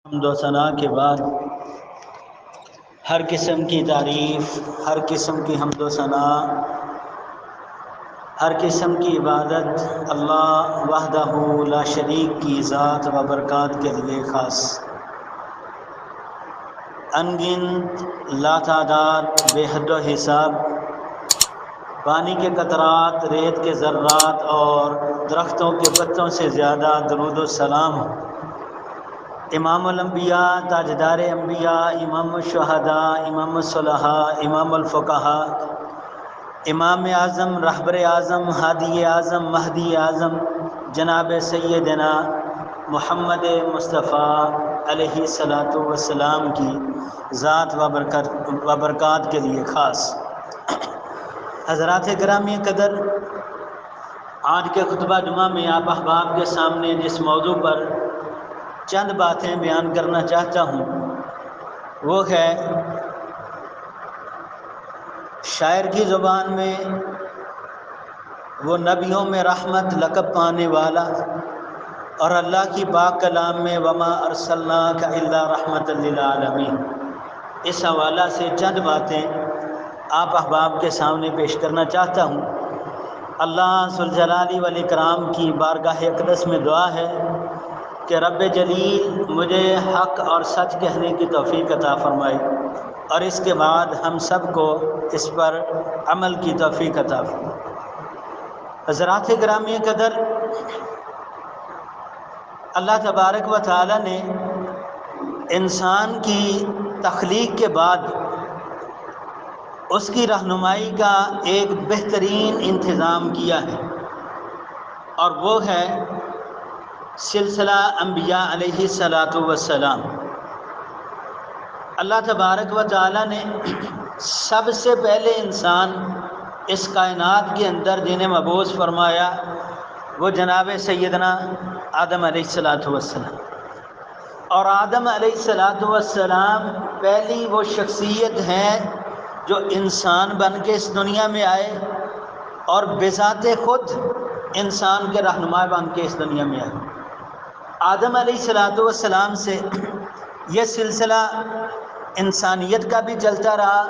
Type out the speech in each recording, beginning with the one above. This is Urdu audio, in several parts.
حمد و ثنا کے بعد ہر قسم کی تعریف، ہر قسم کی حمد و ثنا، ہر قسم کی عبادت اللہ وحدہ لا شریک کی ذات و برکات کے لیے خاص۔ انگنت لاتعداد بے حد و حساب پانی کے قطرات، ریت کے ذرات اور درختوں کے پتوں سے زیادہ درود و سلام امام الانبیاء، تاجدار انبیاء، امام الشہداء، امام الصلحاء، امام الفقہاء، امام اعظم، رہبر اعظم، ہادی اعظم، مہدی اعظم جناب سیدنا محمد مصطفیٰ علیہ الصلاۃ والسلام کی ذات و برکات کے لیے خاص۔ حضرات گرامی قدر، آج کے خطبہ جمعہ میں آپ احباب کے سامنے جس موضوع پر چند باتیں بیان کرنا چاہتا ہوں وہ ہے شاعر کی زبان میں وہ نبیوں میں رحمت لقب پانے والا، اور اللہ کی پاک کلام میں وما ارسلناک الا رحمۃ للعالمین، اس حوالہ سے چند باتیں آپ احباب کے سامنے پیش کرنا چاہتا ہوں۔ اللہ ذوالجلال والاکرام کی بارگاہ اقدس میں دعا ہے کہ رب جلیل مجھے حق اور سچ کہنے کی توفیق عطا فرمائے، اور اس کے بعد ہم سب کو اس پر عمل کی توفیق عطا فرمائے۔ حضرات گرامی قدر، اللہ تبارک و تعالی نے انسان کی تخلیق کے بعد اس کی رہنمائی کا ایک بہترین انتظام کیا ہے، اور وہ ہے سلسلہ انبیاء علیہ الصلاۃ والسلام۔ اللہ تبارک و تعالی نے سب سے پہلے انسان اس کائنات کے اندر جنہیں مبعوث فرمایا وہ جناب سیدنا آدم علیہ الصلاۃ والسلام، اور آدم علیہ الصلاۃ والسلام پہلی وہ شخصیت ہیں جو انسان بن کے اس دنیا میں آئے اور بذات خود انسان کے رہنما بن کے اس دنیا میں آئے۔ آدم علیہ الصلاۃ والسلام سے یہ سلسلہ انسانیت کا بھی چلتا رہا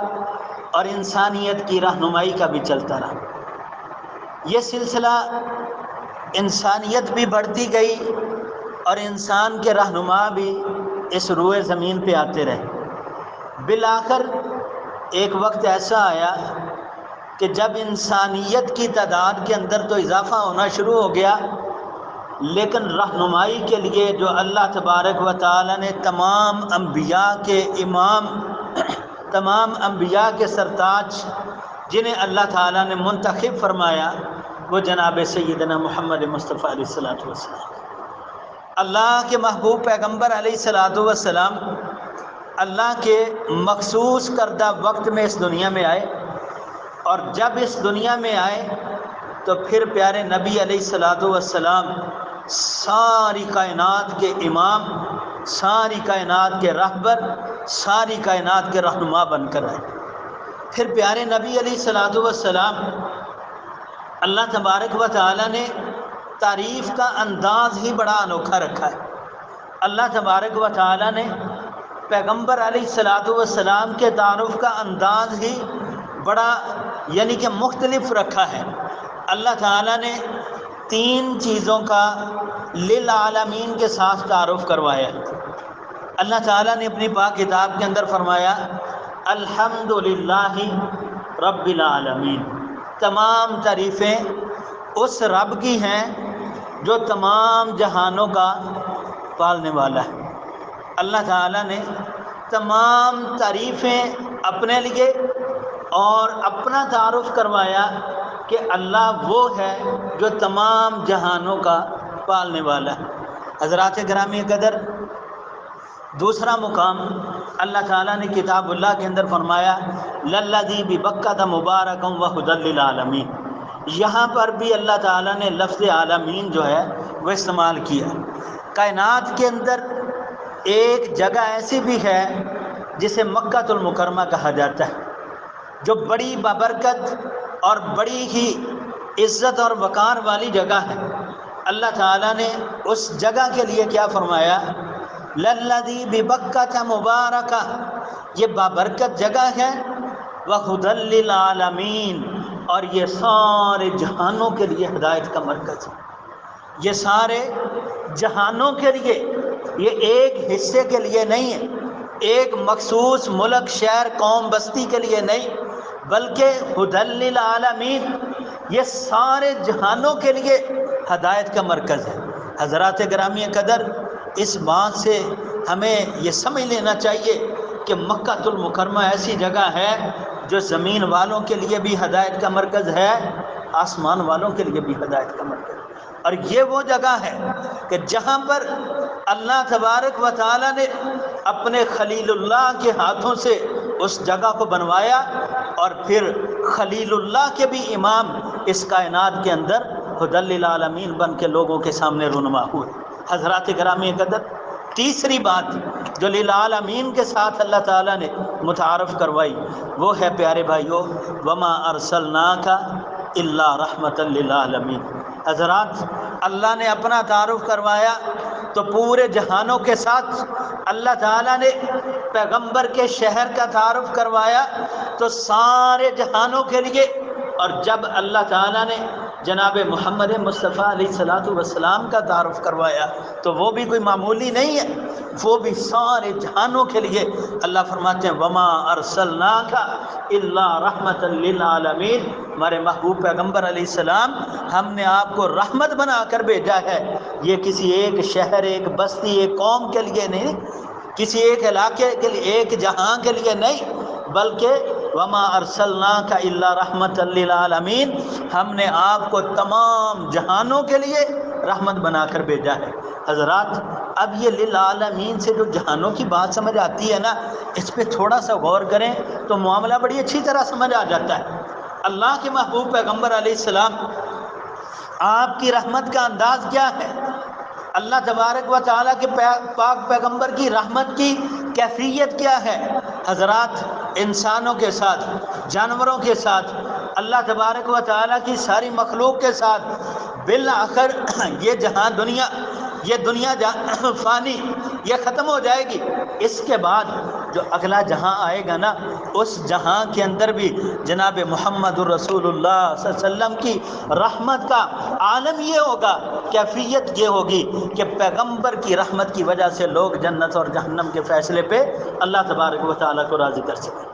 اور انسانیت کی رہنمائی کا بھی چلتا رہا۔ یہ سلسلہ انسانیت بھی بڑھتی گئی اور انسان کے رہنما بھی اس روئے زمین پہ آتے رہے۔ بالآخر ایک وقت ایسا آیا کہ جب انسانیت کی تعداد کے اندر تو اضافہ ہونا شروع ہو گیا، لیکن رہنمائی کے لیے جو اللہ تبارک و تعالی نے تمام انبیاء کے امام، تمام انبیاء کے سرتاج جنہیں اللہ تعالی نے منتخب فرمایا وہ جناب سیدنا محمد مصطفیٰ علیہ الصلاۃ والسلام، اللہ کے محبوب پیغمبر علیہ الصلاۃ والسلام اللہ کے مخصوص کردہ وقت میں اس دنیا میں آئے، اور جب اس دنیا میں آئے تو پھر پیارے نبی علیہ الصلاۃ والسلام ساری کائنات کے امام، ساری کائنات کے رہبر، ساری کائنات کے رہنما بن کر آئے۔ پھر پیارے نبی علیہ الصلاۃ والسلام اللہ تبارک و تعالی نے تعریف کا انداز ہی بڑا انوکھا رکھا ہے۔ اللہ تبارک و تعالی نے پیغمبر علیہ الصلاۃ والسلام کے تعارف کا انداز ہی بڑا یعنی کہ مختلف رکھا ہے۔ اللہ تعالی نے 3 چیزوں کا للعالمین کے ساتھ تعارف کروایا۔ اللہ تعالیٰ نے اپنی پاک کتاب کے اندر فرمایا الحمدللہ رب العالمین، تمام تعریفیں اس رب کی ہیں جو تمام جہانوں کا پالنے والا ہے۔ اللہ تعالیٰ نے تمام تعریفیں اپنے لیے اور اپنا تعارف کروایا کہ اللہ وہ ہے جو تمام جہانوں کا پالنے والا ہے۔ حضرات گرامی قدر، دوسرا مقام اللہ تعالیٰ نے کتاب اللہ کے اندر فرمایا للذی ببکۃ مبارکا وہدی للعالمین، یہاں پر بھی اللہ تعالیٰ نے لفظ عالمین جو ہے وہ استعمال کیا۔ کائنات کے اندر ایک جگہ ایسی بھی ہے جسے مکہ المکرمہ کہا جاتا ہے، جو بڑی بابرکت اور بڑی ہی عزت اور وقار والی جگہ ہے۔ اللہ تعالیٰ نے اس جگہ کے لیے کیا فرمایا للذی ببکۃ مبارکہ، یہ بابرکت جگہ ہے، وہدی للعالمین، اور یہ سارے جہانوں کے لیے ہدایت کا مرکز ہے۔ یہ سارے جہانوں کے لیے، یہ ایک حصے کے لیے نہیں ہے، ایک مخصوص ملک، شہر، قوم، بستی کے لیے نہیں، بلکہ ہدی للعالمین، یہ سارے جہانوں کے لیے ہدایت کا مرکز ہے۔ حضرات گرامی قدر، اس بات سے ہمیں یہ سمجھ لینا چاہیے کہ مکہ المکرمہ ایسی جگہ ہے جو زمین والوں کے لیے بھی ہدایت کا مرکز ہے، آسمان والوں کے لیے بھی ہدایت کا مرکز ہے۔ اور یہ وہ جگہ ہے کہ جہاں پر اللہ تبارک و تعالی نے اپنے خلیل اللہ کے ہاتھوں سے اس جگہ کو بنوایا، اور پھر خلیل اللہ کے بھی امام اس کائنات کے اندر ہدی للعالمین بن کے لوگوں کے سامنے رونما ہوئے۔ حضرات گرامی قدر، تیسری بات جو للعالمین کے ساتھ اللہ تعالیٰ نے متعارف کروائی وہ ہے پیارے بھائیو، وما ارسلناک الا رحمۃ للعالمین۔ حضرات، اللہ نے اپنا تعارف کروایا تو پورے جہانوں کے ساتھ، اللہ تعالیٰ نے پیغمبر کے شہر کا تعارف کروایا تو سارے جہانوں کے لیے، اور جب اللہ تعالیٰ نے جناب محمد مصطفیٰ علیہ السلام کا تعارف کروایا تو وہ بھی کوئی معمولی نہیں ہے، وہ بھی سارے جہانوں کے لیے۔ اللہ فرماتے ہیں وما ارسلناک الا رحمۃ للعالمین، ہمارے محبوب پیغمبر علیہ السلام، ہم نے آپ کو رحمت بنا کر بھیجا ہے۔ یہ کسی ایک شہر، ایک بستی، ایک قوم کے لیے نہیں، کسی ایک علاقے کے لیے، ایک جہاں کے لیے نہیں، بلکہ وما ارسلناک الا رحمۃ للعالمین، ہم نے آپ کو تمام جہانوں کے لیے رحمت بنا کر بھیجا ہے۔ حضرات، اب یہ للعالمین سے جو جہانوں کی بات سمجھ آتی ہے نا، اس پہ تھوڑا سا غور کریں تو معاملہ بڑی اچھی طرح سمجھ آ جاتا ہے۔ اللہ کے محبوب پیغمبر علیہ السلام، آپ کی رحمت کا انداز کیا ہے؟ اللہ تبارک و تعالیٰ کے پاک پیغمبر کی رحمت کی کیفیت کیا ہے؟ حضرات، انسانوں کے ساتھ، جانوروں کے ساتھ، اللہ تبارک و تعالیٰ کی ساری مخلوق کے ساتھ، بالآخر یہ جہاں دنیا، یہ دنیا فانی، یہ ختم ہو جائے گی۔ اس کے بعد جو اگلا جہاں آئے گا نا، اس جہاں کے اندر بھی جناب محمد الرسول اللہ صلی اللہ علیہ وسلم کی رحمت کا عالم یہ ہوگا، کیفیت یہ ہوگی کہ پیغمبر کی رحمت کی وجہ سے لوگ جنت اور جہنم کے فیصلے پہ اللہ تبارک و تعالیٰ کو راضی کر سکیں۔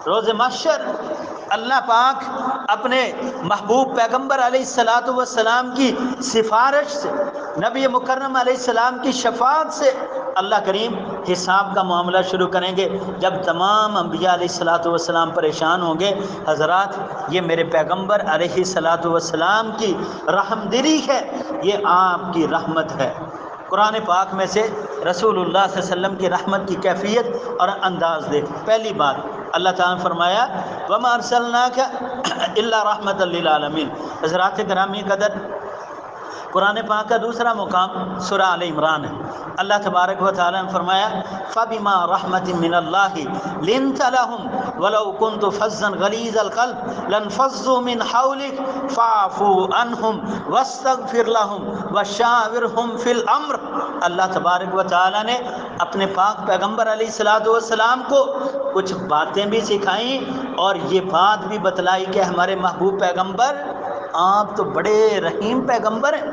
روز محشر اللہ پاک اپنے محبوب پیغمبر علیہ السلام کی سفارش سے، نبی مکرم علیہ السلام کی شفاعت سے اللہ کریم حساب کا معاملہ شروع کریں گے۔ جب تمام انبیاء علیہ السلام پریشان ہوں گے، حضرات، یہ میرے پیغمبر علیہ السلام کی رحم دلی ہے، یہ آپ کی رحمت ہے۔ قرآن پاک میں سے رسول اللہ صلی اللہ علیہ وسلم کی رحمت کی کیفیت اور انداز دیکھ۔ پہلی بات، اللہ تعالیٰ نے فرمایا وما ارسلناک الا رحمۃ للعالمین۔ حضرات گرامی قدر، قرآن پاک کا دوسرا مقام سورہ آل عمران ہے۔ اللہ تبارک و تعالیٰ نے فرمایا فبما رحمت من اللہ لنت لهم ولو كنت فظا غلیظ القلب لانفضوا من حولك فاعف عنهم واستغفر لهم وشاورهم في الامر۔ اللہ تبارک و تعالیٰ نے اپنے پاک پیغمبر علیہ السلام کو کچھ باتیں بھی سکھائیں اور یہ بات بھی بتلائی کہ ہمارے محبوب پیغمبر، آپ تو بڑے رحیم پیغمبر ہیں،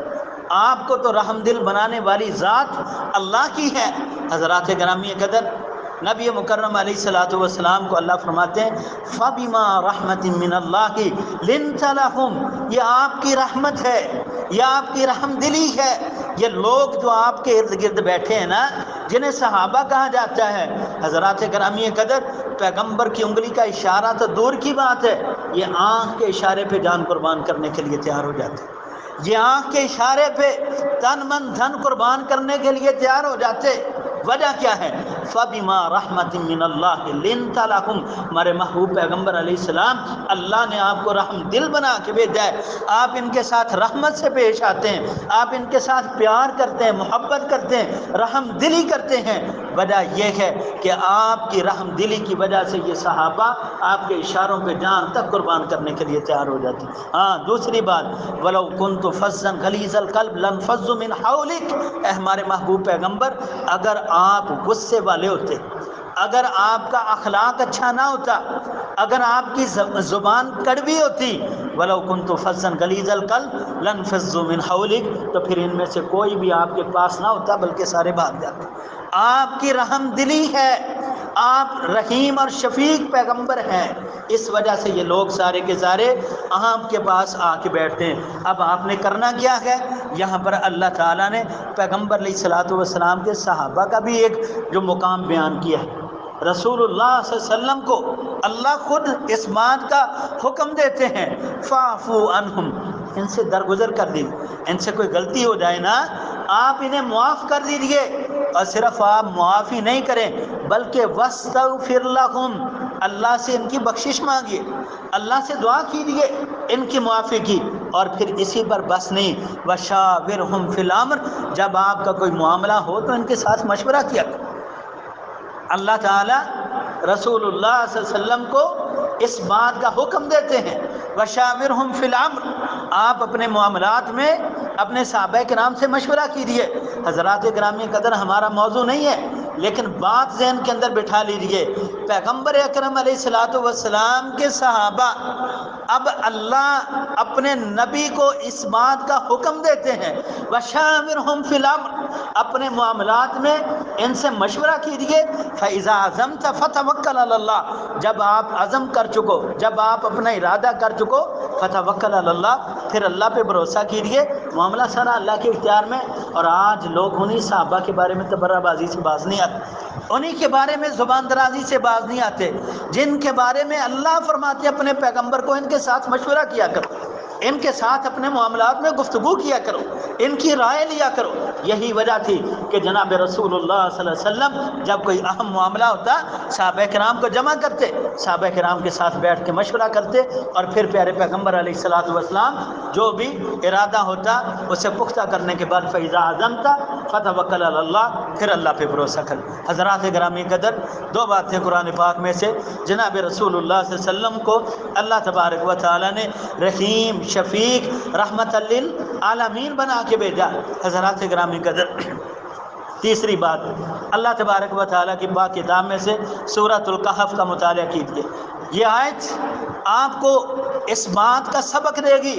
آپ کو تو رحم دل بنانے والی ذات اللہ کی ہے۔ حضرات گرامی قدر، نبی مکرم علیہ السلام کو اللہ فرماتے ہیں فبما رحمت من اللہ لنت لهم، یہ آپ کی رحمت ہے، یہ آپ کی رحم دلی ہے۔ یہ لوگ جو آپ کے ارد گرد بیٹھے ہیں نا، جنہیں صحابہ کہا جاتا ہے، حضرات گرامی قدر، پیغمبر کی انگلی کا اشارہ تو دور کی بات ہے، یہ آنکھ کے اشارے پہ جان قربان کرنے کے لیے تیار ہو جاتے ہیں، یہ آنکھ کے اشارے پہ تن من دھن قربان کرنے کے لیے تیار ہو جاتے۔ وجہ کیا ہے؟ فبما رحمت من اللہ لنت لهم، ہمارے محبوب پیغمبر علیہ السلام، اللہ نے آپ کو رحم دل بنا کے بھیجا ہے۔ آپ ان کے ساتھ رحمت سے پیش آتے ہیں، آپ ان کے ساتھ پیار کرتے ہیں، محبت کرتے ہیں، رحم دلی کرتے ہیں، وجہ یہ ہے کہ آپ کی رحم دلی کی وجہ سے یہ صحابہ آپ کے اشاروں پہ جان تک قربان کرنے کے لیے تیار ہو جاتے. ہاں دوسری بات، وَلَوْ كُنْتُ فَظًّا غَلِيظَ الْقَلْبِ لَانفَضُّوا مِنْ حَوْلِكَ، اے ہمارے محبوب پیغمبر اگر آپ غصے والے ہوتے، اگر آپ کا اخلاق اچھا نہ ہوتا، اگر آپ کی زبان کڑوی ہوتی، وَلَوْ كُنْتُ فَظًّا غَلِيظَ الْقَلْبِ لَانفَضُّوا مِنْ حَوْلِكَ، تو پھر ان میں سے کوئی بھی آپ کے پاس نہ ہوتا بلکہ سارے بھاگ جاتے. آپ کی رحم دلی ہے، آپ رحیم اور شفیق پیغمبر ہیں، اس وجہ سے یہ لوگ سارے کے سارے آپ کے پاس آ کے بیٹھتے ہیں. اب آپ نے کرنا کیا ہے؟ یہاں پر اللہ تعالیٰ نے پیغمبر علیہ الصلوۃ والسلام کے صحابہ کا بھی ایک جو مقام بیان کیا ہے. رسول اللہ صلی اللہ علیہ وسلم کو اللہ خود اس بات کا حکم دیتے ہیں، فاعفوا عنہم، ان سے درگزر کر دیجیے، ان سے کوئی غلطی ہو جائے نا آپ انہیں معاف کر دیجیے. اور صرف آپ معاف ہی نہیں کریں بلکہ واستغفر لہم، اللہ سے ان کی بخشش مانگیے، اللہ سے دعا کیجیے ان کی معافی کی. اور پھر اسی پر بس نہیں، وشاورہم فی الامر، جب آپ کا کوئی معاملہ ہو تو ان کے ساتھ مشورہ کیا کریں. اللہ تعالیٰ رسول اللہ صلی اللہ علیہ وسلم کو اس بات کا حکم دیتے ہیں، وشاورہم فی الامر، آپ اپنے معاملات میں اپنے صحابہ کرام سے مشورہ کیجیے. حضرات گرامی قدر ہمارا موضوع نہیں ہے لیکن بات ذہن کے اندر بٹھا لیجیے، پیغمبر اکرم علیہ الصلوۃ والسلام کے صحابہ، اب اللہ اپنے نبی کو اس بات کا حکم دیتے ہیں، وشاورہم فی الامر، اپنے معاملات میں ان سے مشورہ کیجیے. فاذا عزمت فتوکل علی اللہ، جب آپ عزم کر چکو، جب آپ اپنا ارادہ کر چکو، فتوکل علی اللہ، پھر اللہ پہ بھروسہ کیجیے، معاملہ سارا اللہ کے اختیار میں. اور آج لوگ انہی صحابہ کے بارے میں تبرہ بازی سے باز نہیں آتے، انہی کے بارے میں زبان درازی سے باز نہیں آتے جن کے بارے میں اللہ فرماتے اپنے پیغمبر کو ان کے ساتھ مشورہ کیا کرو، ان کے ساتھ اپنے معاملات میں گفتگو کیا کرو، ان کی رائے لیا کرو. یہی وجہ تھی کہ جناب رسول اللہ صلی اللہ علیہ وسلم جب کوئی اہم معاملہ ہوتا صحابہ کرام کو جمع کرتے، صحابہ کرام کے ساتھ بیٹھ کے مشورہ کرتے، اور پھر پیارے پیغمبر علیہ الصلوۃ والسلام جو بھی ارادہ ہوتا اسے پختہ کرنے کے بعد فاذا عزمت فتوکل علی اللہ، پھر اللہ پہ بھروسہ کر. حضرات گرامی قدر، دو باتیں قرآن پاک میں سے جناب رسول اللہ صلی اللہ علیہ وسلم کو اللہ تبارک و تعالیٰ نے رحیم شفیق رحمت للعالمین بنا کے بھیجا. حضرات گرامی قدر، تیسری بات، اللہ تبارک و تعالیٰ کی پاک کتاب میں سے سورۃ الکہف کا مطالعہ کیجیے. یہ آیت آپ کو اس بات کا سبق دے گی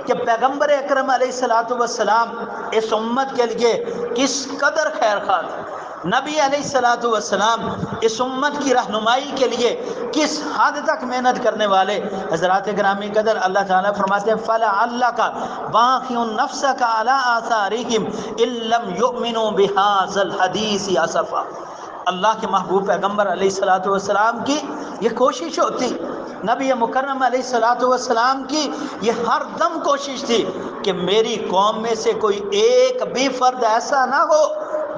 کہ پیغمبر اکرم علیہ الصلوۃ والسلام اس امت کے لیے کس قدر خیر خواہ تھے. نبی علیہ الصلوۃ والسلام اس امت کی رہنمائی کے لیے کس حد تک محنت کرنے والے. حضرات گرامی قدر، اللہ تعالیٰ فرماتے ہیں فَلَعَلَّكَ بَاخِعٌ نَفْسَكَ عَلَىٰ آثَارِهِمْ إِن لَّمْ يُؤْمِنُوا بِهَٰذَا الْحَدِيثِ أَسَفًا. اللہ کے محبوب پیغمبر علیہ الصلوۃ والسلام کی یہ کوشش ہوتی، نبی مکرم علیہ الصلوۃ والسلام کی یہ ہر دم کوشش تھی کہ میری قوم میں سے کوئی ایک بھی فرد ایسا نہ ہو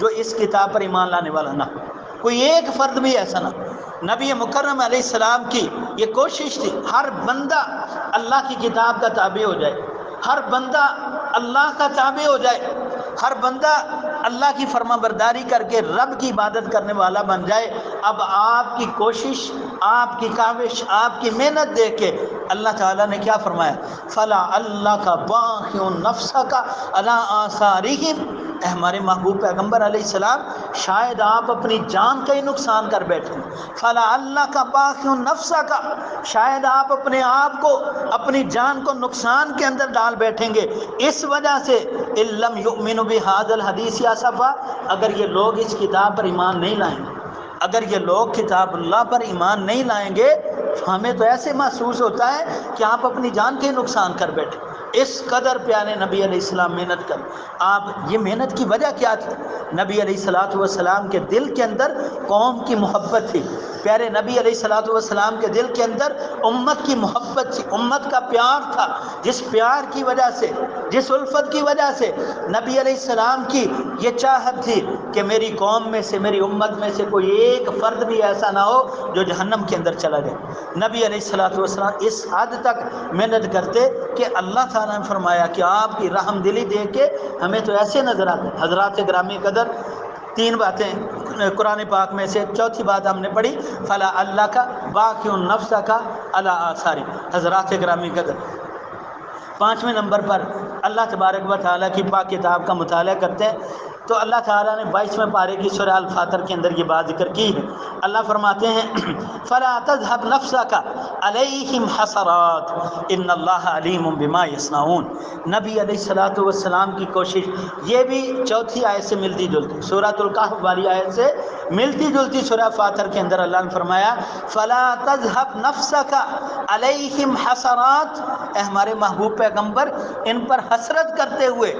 جو اس کتاب پر ایمان لانے والا نہ ہو، کوئی ایک فرد بھی ایسا نہ ہو. نبی مکرم علیہ السلام کی یہ کوشش تھی ہر بندہ اللہ کی کتاب کا تابع ہو جائے، ہر بندہ اللہ کا تابع ہو جائے، ہر بندہ اللہ کی فرما برداری کر کے رب کی عبادت کرنے والا بن جائے. اب آپ کی کوشش، آپ کی کاوش، آپ کی محنت دیکھ کے اللہ تعالیٰ نے کیا فرمایا، فَلَعَلَّكَ بَاخِعٌ نَفْسَكَ عَلَىٰ آثَارِهِمْ. اے ہمارے محبوب پیغمبر علیہ السلام، شاید آپ اپنی جان کا ہی نقصان کر بیٹھیں. فَلَعَلَّكَ بَاخِعٌ نَفْسَكَ، شاید آپ اپنے آپ کو، اپنی جان کو نقصان کے اندر ڈال بیٹھیں گے اس وجہ سے إِن لَّمْ يُؤْمِنُوا بِهَٰذَا الْحَدِيثِ أَسَفًا، اگر یہ لوگ اس کتاب پر ایمان نہیں لائیں گے، اگر یہ لوگ کتاب اللہ پر ایمان نہیں لائیں گے، ہمیں تو ایسے محسوس ہوتا ہے کہ آپ اپنی جان کے نقصان کر بیٹھے. اس قدر پیارے نبی علیہ السلام محنت کر. آپ یہ محنت کی وجہ کیا تھی؟ نبی علیہ الصلوۃ والسلام کے دل کے اندر قوم کی محبت تھی. پیارے نبی علیہ الصلوۃ والسلام کے دل کے اندر امت کی محبت تھی، امت کا پیار تھا. جس پیار کی وجہ سے، جس الفت کی وجہ سے نبی علیہ السلام کی یہ چاہت تھی کہ میری قوم میں سے، میری امت میں سے کوئی ایک فرد بھی ایسا نہ ہو جو جہنم کے اندر چلا جائے. نبی علیہ الصلوۃ والسلام اس حد تک محنت کرتے کہ اللہ تعالیٰ نے فرمایا کہ آپ کی رحم دلی دیکھ کے ہمیں تو ایسے نظر آتے. حضرات گرامی قدر، تین باتیں قرآن پاک میں سے چوتھی بات ہم نے پڑھی فلا اللہ کا باقی النفس کا اللہ آثاری. حضرات گرامی قدر، 5ویں نمبر پر اللہ تبارک و تعالیٰ کی پاک کتاب کا مطالعہ کرتے ہیں تو اللہ تعالیٰ نے 22ویں پارے کی سورہ الفاتر کے اندر یہ بات ذکر کی ہے. اللہ فرماتے ہیں فلا تذهب نفسك علیہم حسرات ان اللہ علیم بما یصنعون. نبی علیہ الصلوۃ والسلام کی کوشش، یہ بھی چوتھی آیت سے ملتی جلتی، سورۃ الکہف والی آیت سے ملتی جلتی سورہ فاتر کے اندر اللہ نے فرمایا فلا تذهب نفسك علیہم حسرات، اے ہمارے محبوب پیغمبر ان پر حسرت کرتے ہوئے،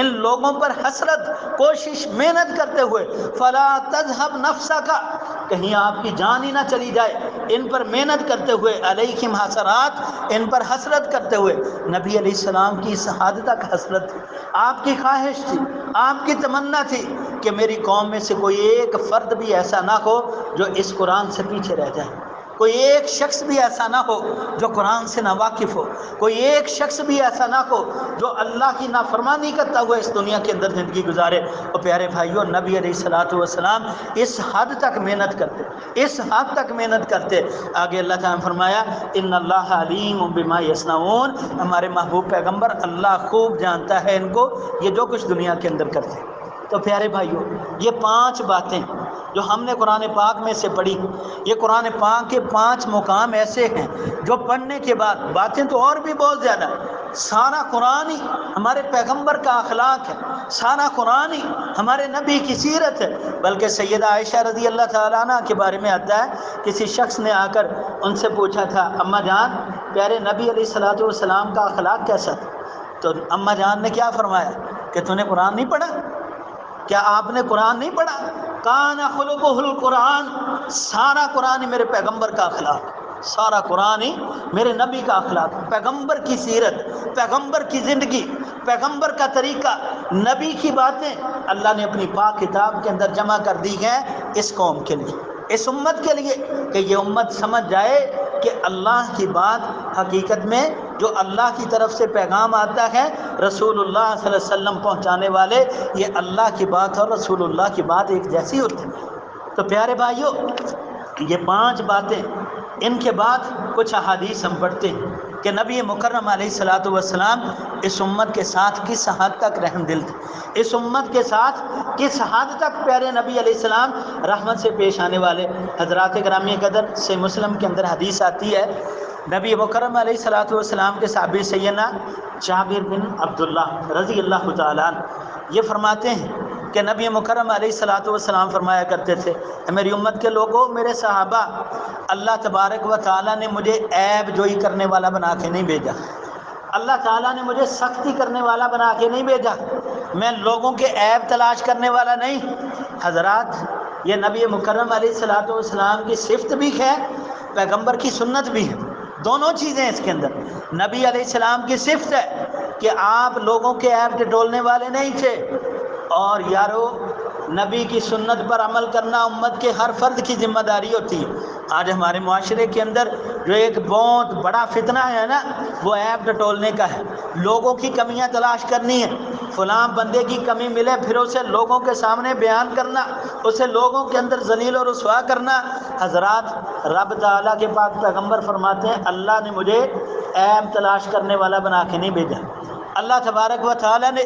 ان لوگوں پر حسرت، کوشش، محنت کرتے ہوئے، فلا تذهب نفسك، کہیں آپ کی جان ہی نہ چلی جائے، ان پر محنت کرتے ہوئے، علیہم حسرات، ان پر حسرت کرتے ہوئے. نبی علیہ السلام کی اس حد تک حسرت تھی، آپ کی خواہش تھی، آپ کی تمنا تھی کہ میری قوم میں سے کوئی ایک فرد بھی ایسا نہ ہو جو اس قرآن سے پیچھے رہ جائے، کوئی ایک شخص بھی ایسا نہ ہو جو قرآن سے ناواقف ہو، کوئی ایک شخص بھی ایسا نہ ہو جو اللہ کی نافرمانی کرتا ہوا اس دنیا کے اندر زندگی گزارے. اور پیارے بھائیوں، نبی علیہ الصلوۃ والسلام اس حد تک محنت کرتے، اس حد تک محنت کرتے. آگے اللہ تعالیٰ نے فرمایا ان اللہ علیم بما یصنعون، ہمارے محبوب پیغمبر اللہ خوب جانتا ہے ان کو، یہ جو کچھ دنیا کے اندر کرتے. تو پیارے بھائیوں، یہ 5 باتیں جو ہم نے قرآن پاک میں سے پڑھی، یہ قرآن پاک کے 5 مقام ایسے ہیں جو پڑھنے کے بعد، باتیں تو اور بھی بہت زیادہ ہیں، سارا قرآن ہی ہمارے پیغمبر کا اخلاق ہے، سارا قرآن ہی ہمارے نبی کی سیرت ہے. بلکہ سیدہ عائشہ رضی اللہ تعالیٰ عنہ کے بارے میں آتا ہے، کسی شخص نے آ کر ان سے پوچھا تھا اماں جان پیارے نبی علیہ الصلوۃ والسلام کا اخلاق کیسا تھا؟ تو اماں جان نے کیا فرمایا کہ تو نے قرآن نہیں پڑھا؟ کیا آپ نے قرآن نہیں پڑھا؟ کان خلقہ القرآن، سارا قرآن ہی میرے پیغمبر کا اخلاق، سارا قرآن ہی میرے نبی کا اخلاق، پیغمبر کی سیرت، پیغمبر کی زندگی، پیغمبر کا طریقہ، نبی کی باتیں اللہ نے اپنی پاک کتاب کے اندر جمع کر دی ہیں اس قوم کے لیے، اس امت کے لیے، کہ یہ امت سمجھ جائے کہ اللہ کی بات حقیقت میں جو اللہ کی طرف سے پیغام آتا ہے رسول اللہ صلی اللہ علیہ وسلم پہنچانے والے، یہ اللہ کی بات اور رسول اللہ کی بات ایک جیسی ہوتی ہے. تو پیارے بھائیوں، یہ 5 باتیں، ان کے بعد کچھ احادیث ہم پڑھتے ہیں کہ نبی مکرم علیہ الصلوۃ والسلام اس امت کے ساتھ کس حد تک رحم دل تھے، اس امت کے ساتھ کس حد تک پیارے نبی علیہ السلام رحمت سے پیش آنے والے. حضرات گرامی قدر، سے مسلم کے اندر حدیث آتی ہے، نبی مکرم علیہ الصلوۃ والسلام کے صحابی سیدنا جابر بن عبداللہ رضی اللہ تعالیٰ عنہ یہ فرماتے ہیں کہ نبی مکرم علیہ الصلوۃ والسلام فرمایا کرتے تھے، میری امت کے لوگوں، میرے صحابہ، اللہ تبارک و تعالیٰ نے مجھے عیب جوئی کرنے والا بنا کے نہیں بھیجا، اللہ تعالیٰ نے مجھے سختی کرنے والا بنا کے نہیں بھیجا، میں لوگوں کے عیب تلاش کرنے والا نہیں. حضرات، یہ نبی مکرم علیہ الصلوۃ والسلام کی صفت بھی ہے، پیغمبر کی سنت بھی ہے، دونوں چیزیں اس کے اندر. نبی علیہ السلام کی صفت ہے کہ آپ لوگوں کے عیب ٹٹولنے والے نہیں تھے، اور یارو نبی کی سنت پر عمل کرنا امت کے ہر فرد کی ذمہ داری ہوتی ہے. آج ہمارے معاشرے کے اندر جو ایک بہت بڑا فتنہ ہے نا، وہ عیب ٹٹولنے کا ہے، لوگوں کی کمیاں تلاش کرنی ہے، فلاں بندے کی کمی ملے پھر اسے لوگوں کے سامنے بیان کرنا، اسے لوگوں کے اندر ذلیل و رسوا کرنا. حضرات، رب تعالیٰ کے پاک پیغمبر فرماتے ہیں اللہ نے مجھے عیب تلاش کرنے والا بنا کے نہیں بھیجا، اللہ تبارک و تعالیٰ نے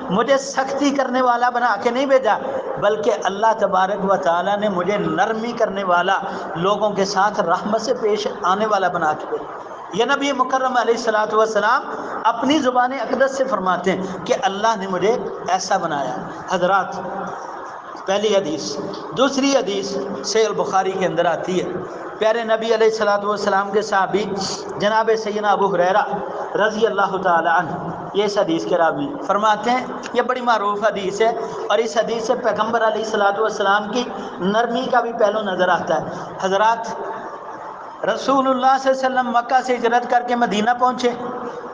مجھے سختی کرنے والا بنا کے نہیں بھیجا، بلکہ اللہ تبارک و تعالیٰ نے مجھے نرمی کرنے والا، لوگوں کے ساتھ رحمت سے پیش آنے والا بنا کے بھیجا. یہ نبی مکرم علیہ الصلوۃ والسلام اپنی زبان اقدس سے فرماتے ہیں کہ اللہ نے مجھے ایسا بنایا. حضرات، پہلی حدیث. دوسری حدیث صحیح البخاری کے اندر آتی ہے، پیارے نبی علیہ الصلوۃ والسلام کے صحابی جناب سیدنا ابو ہریرہ رضی اللہ تعالی عنہ یہ اس حدیث کے راوی فرماتے ہیں، یہ بڑی معروف حدیث ہے، اور اس حدیث سے پیغمبر علیہ الصلوۃ والسلام کی نرمی کا بھی پہلو نظر آتا ہے. حضرات، رسول اللہ صلی اللہ علیہ وسلم مکہ سے ہجرت کر کے مدینہ پہنچے.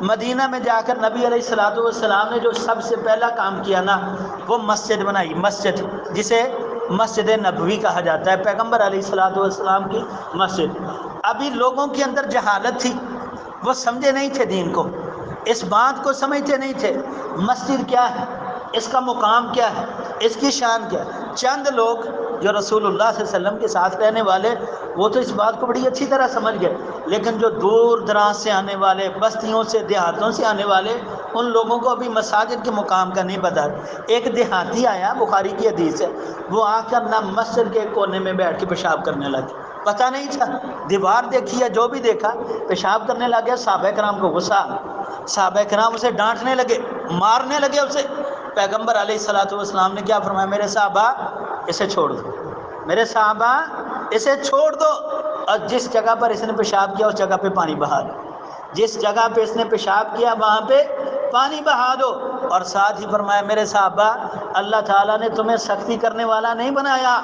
مدینہ میں جا کر نبی علیہ الصلوۃ والسلام نے جو سب سے پہلا کام کیا نا، وہ مسجد بنائی، مسجد جسے مسجد نبوی کہا جاتا ہے، پیغمبر علیہ الصلوۃ والسلام کی مسجد. ابھی لوگوں کے اندر جہالت تھی، وہ سمجھے نہیں تھے دین کو، اس بات کو سمجھتے نہیں تھے مسجد کیا ہے، اس کا مقام کیا ہے، اس کی شان کیا ہے. چند لوگ جو رسول اللہ صلی اللہ علیہ وسلم کے ساتھ رہنے والے وہ تو اس بات کو بڑی اچھی طرح سمجھ گئے، لیکن جو دور دراز سے آنے والے، بستیوں سے دیہاتوں سے آنے والے، ان لوگوں کو ابھی مساجد کے مقام کا نہیں پتہ۔ ایک دیہاتی آیا، بخاری کی حدیث ہے، وہ آ کر نہ مسجد کے کونے میں بیٹھ کے پیشاب کرنے لگا، پتہ نہیں تھا، دیوار دیکھی یا جو بھی دیکھا، پیشاب کرنے لگ گیا۔ صحابہ کرام کو غصہ، صحابہ کرام اسے ڈانٹنے لگے، مارنے لگے اسے۔ پیغمبر علیہ الصلوۃ والسلام نے کیا فرمایا؟ میرے صحابہ اسے چھوڑ دو، میرے صحابہ اسے چھوڑ دو، اور جس جگہ پر اس نے پیشاب کیا اس جگہ پہ پانی بہا دو، جس جگہ پہ اس نے پیشاب کیا وہاں پہ پانی بہا دو۔ اور ساتھ ہی فرمایا میرے صحابہ اللہ تعالیٰ نے تمہیں سختی کرنے والا نہیں بنایا،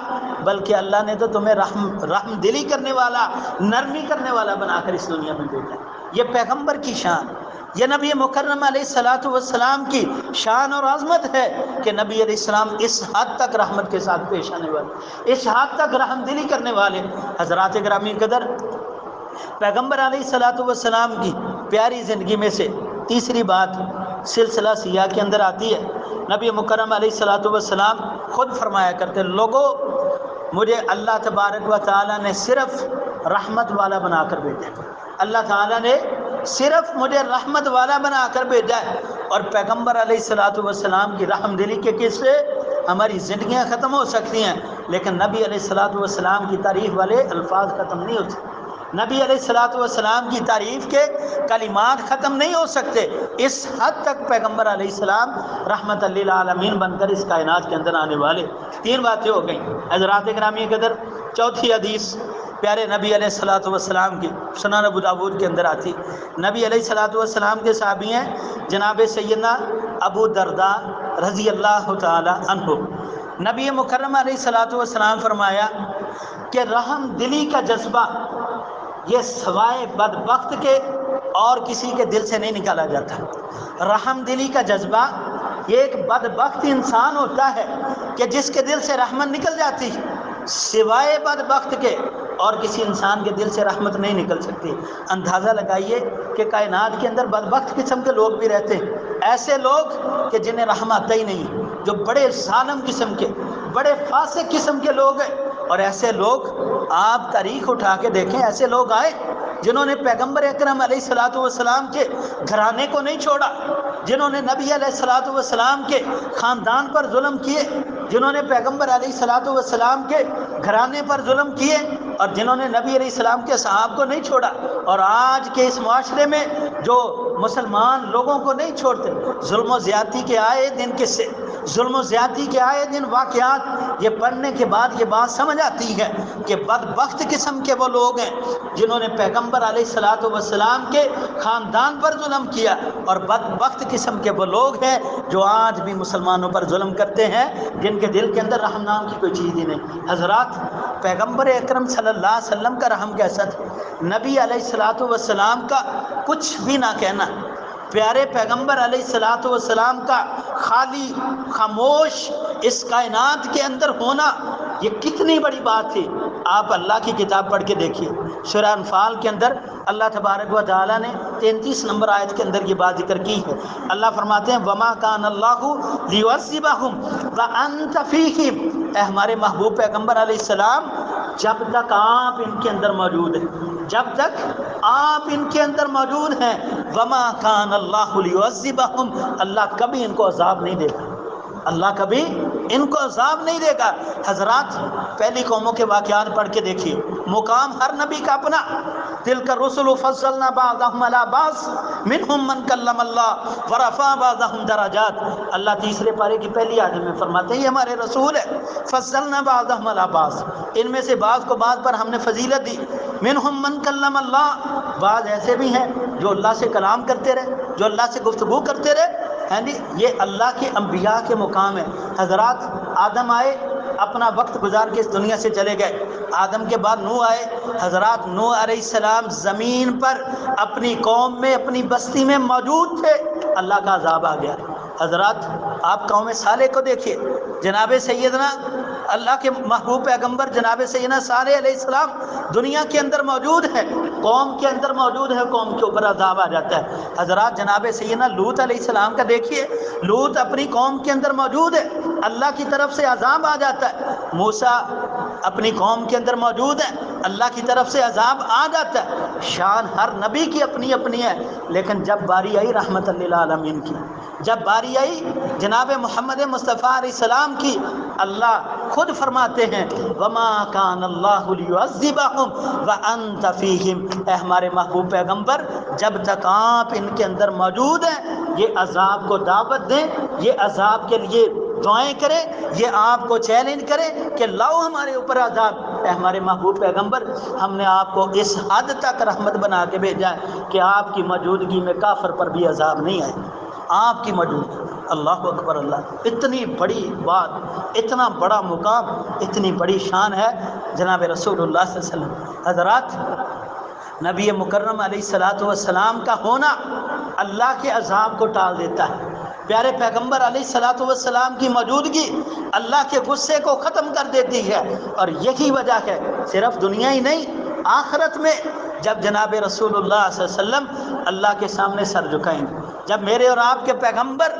بلکہ اللہ نے تو تمہیں رحم دلی کرنے والا، نرمی کرنے والا بنا کر اس دنیا میں بھیجا۔ یہ پیغمبر کی شان، یہ نبی مکرم علیہ الصلوۃ والسلام کی شان اور عظمت ہے کہ نبی علیہ السلام اس حد تک رحمت کے ساتھ پیش آنے والے، اس حد تک رحم دلی کرنے والے۔ حضرات گرامی قدر، پیغمبر علیہ الصلوۃ والسلام کی پیاری زندگی میں سے تیسری بات سلسلہ سیاہ کے اندر آتی ہے۔ نبی مکرم علیہ الصلوۃ والسلام خود فرمایا کرتے، لوگو مجھے اللہ تبارک و تعالیٰ نے صرف رحمت والا بنا کر بھیجا، اللہ تعالیٰ نے صرف مجھے رحمت والا بنا کر بھیجا ہے۔ اور پیغمبر علیہ الصلوۃ والسلام کی رحم دلی کے قصے ہماری زندگیاں ختم ہو سکتی ہیں، لیکن نبی علیہ الصلوۃ والسلام کی تعریف والے الفاظ ختم نہیں ہوتے، نبی علیہ الصلوۃ والسلام کی تعریف کے کلمات ختم نہیں ہو سکتے۔ اس حد تک پیغمبر علیہ السلام رحمت للعالمین بن کر اس کائنات کے اندر آنے والے۔ تین باتیں ہو گئیں حضرات گرامی قدر۔ چوتھی حدیث پیارے نبی علیہ الصلوۃ والسلام کی سنن ابو داؤد کے اندر آتی، نبی علیہ الصلوۃ والسلام کے صحابی ہیں جناب سیدنا ابو درداء رضی اللہ تعالی عنہ۔ نبی مکرم علیہ الصلوۃ والسلام فرمایا کہ رحم دلی کا جذبہ یہ سوائے بدبخت کے اور کسی کے دل سے نہیں نکالا جاتا۔ رحم دلی کا جذبہ یہ ایک بدبخت انسان ہوتا ہے کہ جس کے دل سے رحمت نکل جاتی، سوائے بدبخت کے اور کسی انسان کے دل سے رحمت نہیں نکل سکتی۔ اندازہ لگائیے کہ کائنات کے اندر بدبخت قسم کے لوگ بھی رہتے ہیں، ایسے لوگ کہ جنہیں رحم آتا ہی نہیں، جو بڑے ظالم قسم کے، بڑے فاسق قسم کے لوگ ہیں۔ اور ایسے لوگ آپ تاریخ اٹھا کے دیکھیں، ایسے لوگ آئے جنہوں نے پیغمبر اکرم علیہ الصلوۃ والسلام کے گھرانے کو نہیں چھوڑا، جنہوں نے نبی علیہ الصلوۃ والسلام کے خاندان پر ظلم کیے، جنہوں نے پیغمبر علیہ الصلوۃ والسلام کے گھرانے پر ظلم کیے، اور جنہوں نے نبی علیہ السلام کے صحابہ کو نہیں چھوڑا۔ اور آج کے اس معاشرے میں جو مسلمان لوگوں کو نہیں چھوڑتے، ظلم و زیادتی کے آئے دن قصے، ظلم و زیادتی کے آئے دن واقعات، یہ پڑھنے کے بعد یہ بات سمجھ آتی ہے کہ بدبخت قسم کے وہ لوگ ہیں جنہوں نے پیغمبر علیہ الصلوۃ والسلام کے خاندان پر ظلم کیا، اور بدبخت قسم کے وہ لوگ ہیں جو آج بھی مسلمانوں پر ظلم کرتے ہیں، جن کے دل کے اندر رحم نام کی کوئی چیز ہی نہیں۔ حضرات پیغمبر اکرم صلی اللہ علیہ وسلم کا رحم کیسا تھا؟ نبی علیہ الصلوۃ والسلام کا کچھ بھی نہ کہنا، پیارے پیغمبر علیہ الصلوۃ والسلام کا خالی خاموش اس کائنات کے اندر ہونا، یہ کتنی بڑی بات تھی۔ آپ اللہ کی کتاب پڑھ کے دیکھیے، سورہ انفال کے اندر اللہ تبارک و تعالیٰ نے 33 نمبر آیت کے اندر یہ بات ذکر کی ہے۔ اللہ فرماتے ہیں وَمَا كَانَ اللَّهُ لِيُعَذِّبَهُمْ وَأَنْتَ فِيهِمْ، اے ہمارے محبوب پیغمبر علیہ السلام، جب تک آپ ان کے اندر موجود ہیں، جب تک آپ ان کے اندر موجود ہیں، وَمَا كَانَ اللَّهُ لِيُعَذِّبَهُمْ، اللہ کبھی ان کو عذاب نہیں دے گا، اللہ کبھی ان کو عذاب نہیں دے گا۔ حضرات پہلی قوموں کے واقعات پڑھ کے دیکھیے، مقام ہر نبی کا اپنا، تلک الرسل فضلنا بعضهم على بعض منهم من کلم اللہ ورفع بعضهم درجات۔ اللہ تیسرے پارے کی پہلی آیت میں فرماتے ہیں یہ ہمارے رسول ہے، فضلنا بعضهم على بعض، ان میں سے بعض کو بعض پر ہم نے فضیلت دی، منهم من کلم اللہ، بعض ایسے بھی ہیں جو اللہ سے کلام کرتے رہے، جو اللہ سے گفتگو کرتے رہے، ہیں جی، یہ اللہ کے انبیاء کے مقام ہے۔ حضرات آدم آئے، اپنا وقت گزار کے اس دنیا سے چلے گئے، آدم کے بعد نوح آئے، حضرات نوح علیہ السلام زمین پر اپنی قوم میں، اپنی بستی میں موجود تھے، اللہ کا عذاب آ گیا۔ حضرات آپ قوم صالح کو دیکھیے، جناب سیدنا اللہ کے محبوب پیغمبر جناب سیدنا صالح علیہ السلام دنیا کے اندر موجود ہے، قوم کے اندر موجود ہے، قوم کے اوپر عذاب آ جاتا ہے۔ حضرات جناب سیدنا لوط علیہ السلام کا دیکھیے، لوط اپنی قوم کے اندر موجود ہے، اللہ کی طرف سے عذاب آ جاتا ہے۔ موسیٰ اپنی قوم کے اندر موجود ہے، اللہ کی طرف سے عذاب آ جاتا ہے۔ شان ہر نبی کی اپنی اپنی ہے، لیکن جب باری آئی رحمت للعالمین کی، جب باری آئی جناب محمد مصطفیٰ علیہ السلام کی، اللہ خود فرماتے ہیں وما کان اللہ لیعذبہم وانت فیہم، اے ہمارے محبوب پیغمبر جب تک آپ ان کے اندر موجود ہیں یہ عذاب کو دعوت دیں، یہ عذاب کے لیے دعائیں کریں، یہ آپ کو چیلنج کریں کہ لاؤ ہمارے اوپر عذاب۔ اے ہمارے محبوب پیغمبر ہم نے آپ کو اس حد تک رحمت بنا کے بھیجا ہے کہ آپ کی موجودگی میں کافر پر بھی عذاب نہیں آئے، آپ کی موجودگی۔ اللہ اکبر اللہ، اتنی بڑی بات، اتنا بڑا مقام، اتنی بڑی شان ہے جناب رسول اللہ صلی اللہ علیہ وسلم۔ حضرات، نبی مکرم علیہ الصلاۃ والسلام کا ہونا اللہ کے عذاب کو ٹال دیتا ہے، پیارے پیغمبر علیہ الصلاۃ والسلام کی موجودگی اللہ کے غصے کو ختم کر دیتی ہے، اور یہی وجہ ہے صرف دنیا ہی نہیں آخرت میں جب جناب رسول اللہ صلی اللہ علیہ وسلم اللہ کے سامنے سر جھکائیں گے، جب میرے اور آپ کے پیغمبر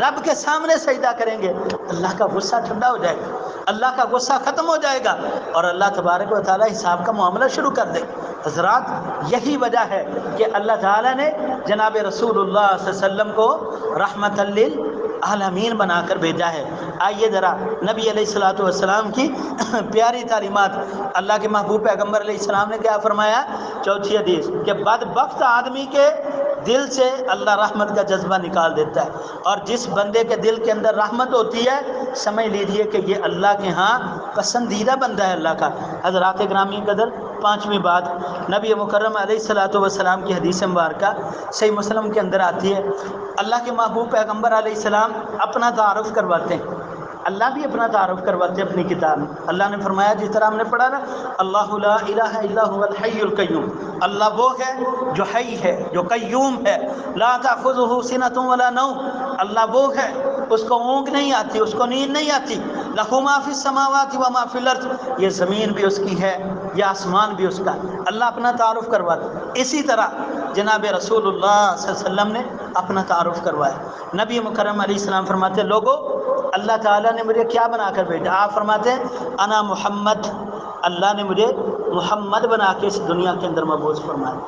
رب کے سامنے سجدہ کریں گے، اللہ کا غصہ ٹھنڈا ہو جائے گا، اللہ کا غصہ ختم ہو جائے گا، اور اللہ تبارک و تعالیٰ حساب کا معاملہ شروع کر دے گا۔ حضرات، یہی وجہ ہے کہ اللہ تعالیٰ نے جناب رسول اللہ صلی اللہ علیہ وسلم کو رحمت للعالمین بنا کر بھیجا ہے۔ آئیے ذرا نبی علیہ الصلوۃ والسلام کی پیاری تعلیمات، اللہ کے محبوب پیغمبر علیہ السلام نے کیا فرمایا؟ چوتھی حدیث کہ بدبخت آدمی کے دل سے اللہ رحمت کا جذبہ نکال دیتا ہے، اور جس بندے کے دل کے اندر رحمت ہوتی ہے سمجھ لیجیے کہ یہ اللہ کے ہاں پسندیدہ بندہ ہے اللہ کا۔ حضرات گرامی قدر، پانچویں بات نبی مکرم علیہ الصلوۃ والسلام کی حدیث مبارکہ صحیح مسلم کے اندر آتی ہے، اللہ کے محبوب پیغمبر علیہ السلام اپنا تعارف کرواتے ہیں، اللہ بھی اپنا تعارف کرواتے ہیں اپنی کتاب میں۔ اللہ نے فرمایا جس طرح ہم نے پڑھا نا، اللہ لا الہ الا هو الحی القیوم، اللہ وہ ہے جو حی ہے، جو قیوم ہے، لا تأخذہ سنۃ ولا نوم، اللہ وہ ہے اس کو اونگ نہیں آتی، اس کو نیند نہیں آتی، لہ ما فی السماوات و ما فی الارض، یہ زمین بھی اس کی ہے، یہ آسمان بھی اس کا، اللہ اپنا تعارف کرواتا۔ اسی طرح جناب رسول اللہ صلی اللہ علیہ وسلم نے اپنا تعارف کروایا۔ نبی مکرم علیہ السلام فرماتے ہیں لوگوں اللہ تعالیٰ نے مجھے کیا بنا کر بھیجا؟ آپ فرماتے ہیں انا محمد، اللہ نے مجھے محمد بنا کے اس دنیا کے اندر مبعوث فرمایا۔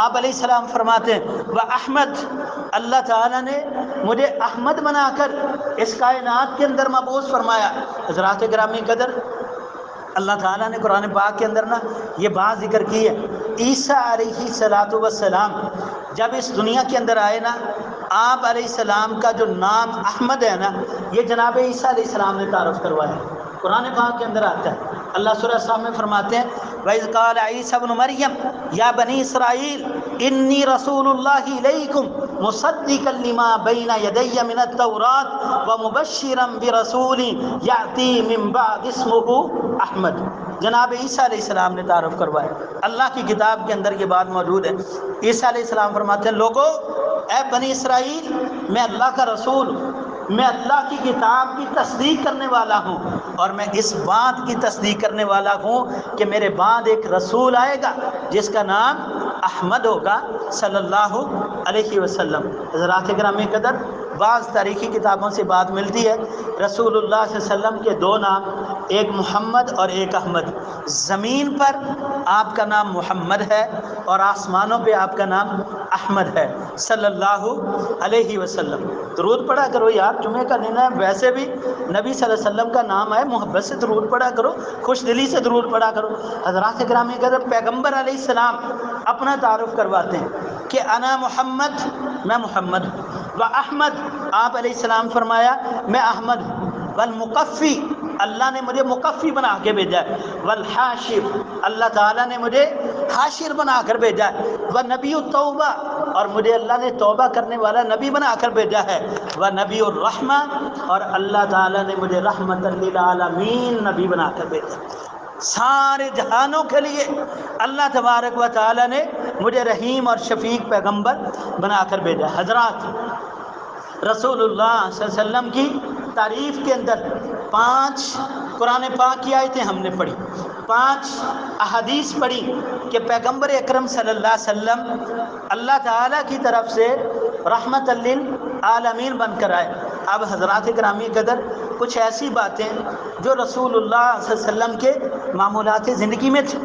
آپ علیہ السلام فرماتے ہیں وہ احمد، اللہ تعالیٰ نے مجھے احمد بنا کر اس کائنات کے اندر مبعوث فرمایا۔ حضرات گرامی قدر، اللہ تعالیٰ نے قرآن پاک کے اندر نا یہ بات ذکر کی ہے، عیسیٰ علیہ الصلوۃ والسلام جب اس دنیا کے اندر آئے نا، آپ علیہ السلام کا جو نام احمد ہے نا، یہ جناب عیسیٰ علیہ السلام نے تعارف کروایا، قرآن پاک کے اندر آتا ہے۔ اللہ سورہ صاحب میں فرماتے ہیں وَإِذْ قَالَ عِيسَى ابْنُ مَرْيَمَ يَا بَنِي إِسْرَائِيلَ إِنِّي رَسُولُ اللَّهِ إِلَيْكُمْ مُصَدِّقًا لِمَا بَيْنَ يَدَيَّ مِنَ التَّوْرَاةِ وَمُبَشِّرًا بِرَسُولٍ يَأْتِي مِن بَعْدِي اسْمُهُ أَحْمَدُ، جناب عیسیٰ علیہ السلام نے تعارف کروایا، اللہ کی کتاب کے اندر یہ بات موجود ہے۔ عیسیٰ علیہ السلام فرماتے ہیں لوگو، اے بنی اسرائیل، میں اللہ کا رسول ہوں، میں اللہ کی کتاب کی تصدیق کرنے والا ہوں، اور میں اس بات کی تصدیق کرنے والا ہوں کہ میرے بعد ایک رسول آئے گا جس کا نام احمد ہوگا صلی اللہ علیہ وسلم۔ حضرات گرامی قدر، بعض تاریخی کتابوں سے بات ملتی ہے رسول اللہ صلی اللہ علیہ وسلم کے دو نام، ایک محمد اور ایک احمد، زمین پر آپ کا نام محمد ہے اور آسمانوں پہ آپ کا نام احمد ہے صلی اللہ علیہ وسلم۔ درود پڑھا کرو یار، جمعے کا دن ہے، ویسے بھی نبی صلی اللہ علیہ وسلم کا نام ہے، محبت سے درود پڑھا کرو، خوش دلی سے درود پڑھا کرو۔ حضرات گرامی قدر، پیغمبر علیہ السلام اپنا تعارف کرواتے ہیں کہ انا محمد، میں محمد ہوں، و احمد، آپ علیہ السلام فرمایا میں احمد ہوں، والمقفی، اللہ نے مجھے مقفی بنا کے بھیجا ہے، والحاشر، اللہ تعالیٰ نے مجھے حاشر بنا کر بھیجا ہے، ونبی التوبہ، اور مجھے اللہ نے توبہ کرنے والا نبی بنا کر بھیجا ہے، ونبی الرحمہ، اور اللہ تعالیٰ نے مجھے رحمت للعالمین نبی بنا کر بھیجا۔ سارے جہانوں کے لیے اللہ تبارک و تعالیٰ نے مجھے رحیم اور شفیق پیغمبر بنا کر بھیجا۔ حضرات، رسول اللہ صلی اللہ علیہ وسلم کی تعریف کے اندر 5 قرآن پاک کی آیتیں ہم نے پڑھی، 5 احادیث پڑھی کہ پیغمبر اکرم صلی اللہ علیہ وسلم اللہ تعالیٰ کی طرف سے رحمت للعالمین بن کر آئے۔ اب حضرات گرامی قدر، کچھ ایسی باتیں جو رسول اللہ صلی اللہ علیہ وسلم کے معمولات زندگی میں تھے۔